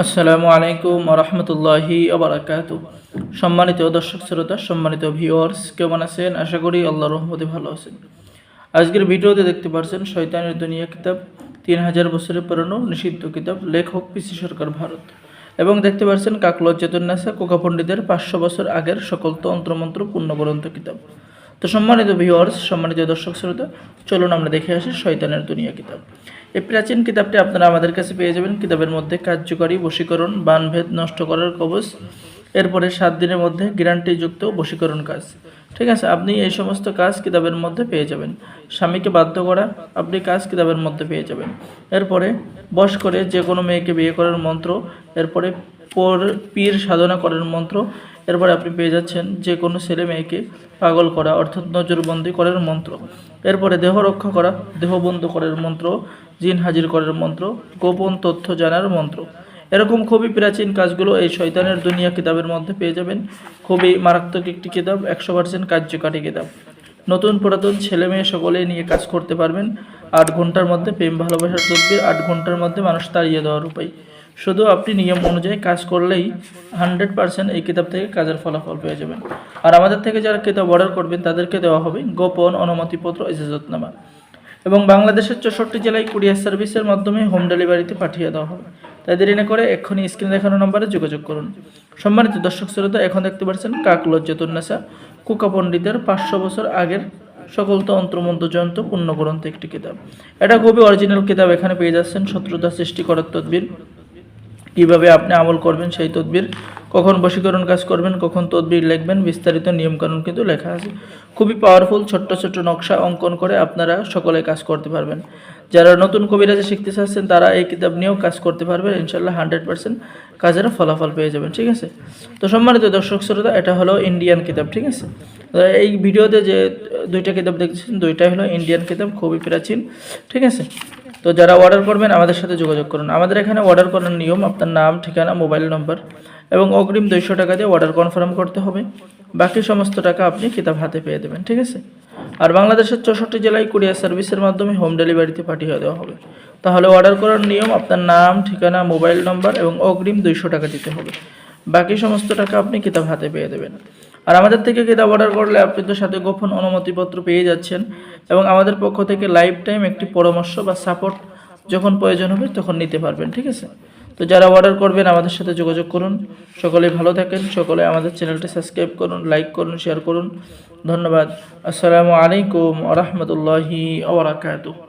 আসসালামু আলাইকুম ওয়া রাহমাতুল্লাহি ওয়া বারাকাতুহু। সম্মানিত দর্শক শ্রোতা, সম্মানিত ভিউয়ার্স, কেমন আছেন? আশা করি আল্লাহর রহমতে ভালো আছেন। আজকের ভিডিওতে দেখতে পাচ্ছেন শয়তানের দুনিয়া কিতাব, 3000 বছরের পুরনো নিষিদ্ধ কিতাব, লেখক পিসি সরকার, ভারত। এবং দেখতে পাচ্ছেন কাকলজ্জাতুন্নেসা, কোকা পণ্ডিতের 500 বছর আগের সকল তন্ত্রমন্ত্র পূর্ণগ্রন্থ কিতাব। তো সম্মানিত ভিউয়ার্স, সম্মানিত দর্শক শ্রোতা, চলুন আমরা দেখে আসি শয়তানের দুনিয়া কিতাব। এই প্রাচীন কিতাবটি আপনারা আমাদের কাছে পেয়ে যাবেন। কিতাবের মধ্যে কার্যকারী বশীকরণ, বানভেদ নষ্ট করার কবচ, এরপরে 7 দিনের মধ্যে গ্যারান্টিযুক্ত বশীকরণ কাজ। ঠিক আছে, আপনি এই সমস্ত কাজ কিতাবের মধ্যে পেয়ে যাবেন। স্বামীকে বাধ্য করা, আপনি কাজ কিতাবের মধ্যে পেয়ে যাবেন। এরপরে বশ করে যে কোনো মেয়েকে বিয়ে করার মন্ত্র, এরপরে পীর সাধনা করার মন্ত্র, এরপরে আপনি পেয়ে যাচ্ছেন যে কোনো ছেলে মেয়েকে পাগল করা অর্থাৎ নজরবন্দি করার মন্ত্র, এরপরে দেহ রক্ষা করা, দেহ বন্ধ করার মন্ত্র, জিন হাজির করার মন্ত্র, গোপন তথ্য জানার মন্ত্র। এরকম খুবই প্রাচীন কাজগুলো এই শয়তানের দুনিয়া কিতাবের মধ্যে পেয়ে যাবেন। খুবই মারাত্মক একটি কিতাব, 100% কার্যকারী কিতাব। নতুন পুরাতন ছেলে মেয়ে সকলে নিয়ে কাজ করতে পারবেন। 8 ঘন্টার মধ্যে প্রেম ভালোবাসার তদবির, 8 ঘন্টার মধ্যে মানুষ তাড়িয়ে দেওয়ার উপায়। শুধু আপনি নিয়ম অনুযায়ী কাজ করলেই 100% এই কিতাব থেকে কাজের ফলাফল পেয়ে যাবেন। আর আমাদের থেকে যারা কিতাব অর্ডার করবেন তাদেরকে দেওয়া হবে গোপন অনুমতিপত্র, ইজাজতনামা। এবং বাংলাদেশের 64 জেলায় কুরিয়ার সার্ভিসের মাধ্যমে হোম ডেলিভারিতে পাঠিয়ে দেওয়া হবে। তাই দেরি না করে এক্ষুনি স্ক্রিনে দেখানো নম্বরে যোগাযোগ করুন। সম্মানিত দর্শক শ্রোতা, এখন দেখতে পাচ্ছেন কাকলজ্জাতুন্নেসা, কোকা পণ্ডিতের 500 বছর আগের সকল তন্ত্রমন্ত্র জয়ন্ত পূর্ণগ্রন্থ একটি কিতাব। এটা খুবই অরিজিনাল কিতাব। এখানে পেয়ে যাচ্ছেন শত্রুতা সৃষ্টি করার তদবির, কিভাবে আপনি আমল করবেন সেই তদবির, কখন বশীকরণ কাজ করবেন, কখন তদবির লিখবেন, বিস্তারিত নিয়মকানুন কিন্তু লেখা আছে। খুবই পাওয়ারফুল, ছোট্ট ছোট্ট নকশা অঙ্কন করে আপনারা সকলে কাজ করতে পারবেন। যারা নতুন কবিরাজি শিখতে চাচ্ছেন তারা এই কিতাব নিয়েও কাজ করতে পারবেন। ইনশাল্লাহ 100% কাজের ফলাফল পেয়ে যাবেন। ঠিক আছে, তো সম্মানিত দর্শক শ্রোতা, এটা হলো ইন্ডিয়ান কিতাব। ঠিক আছে, এই ভিডিওতে যে দুইটা কিতাব দেখছেন দুইটাই হলো ইন্ডিয়ান কিতাব, খুবই প্রাচীন। ঠিক আছে, তো যারা অর্ডার করবেন আমাদের সাথে যোগাযোগ করুন। আমাদের এখানে অর্ডার করার নিয়ম, আপনার নাম, ঠিকানা, মোবাইল নম্বর এবং অগ্রিম 200 টাকা দিয়ে অর্ডার কনফার্ম করতে হবে। বাকি সমস্ত টাকা আপনি কিতাব হাতে পেয়ে দেবেন। ঠিক আছে, আর বাংলাদেশের 64 জেলায় কুরিয়ার সার্ভিসের মাধ্যমে হোম ডেলিভারিতে পাঠিয়ে দেওয়া হবে। তাহলে অর্ডার করার নিয়ম, আপনার নাম, ঠিকানা, মোবাইল নম্বর এবং অগ্রিম 200 টাকা দিতে হবে। বাকি সমস্ত টাকা আপনি কিতাব হাতে পেয়ে দেবেন। আর আমাদের থেকে কিতাব অর্ডার করলে আপনি তো সাথে গোপন অনুমতিপত্র পেয়ে যাচ্ছেন এবং আমাদের পক্ষ থেকে লাইফ টাইম একটি পরামর্শ বা সাপোর্ট যখন প্রয়োজন হবে তখন নিতে পারবেন। ঠিক আছে, তো যারা অর্ডার করবেন আমাদের সাথে যোগাযোগ করুন। সকলেই ভালো থাকেন, সকলে আমাদের চ্যানেলটি সাবস্ক্রাইব করুন, লাইক করুন, শেয়ার করুন। ধন্যবাদ। আসসালামু আলাইকুম ওয়া রাহমাতুল্লাহি ওয়া বারাকাতুহু।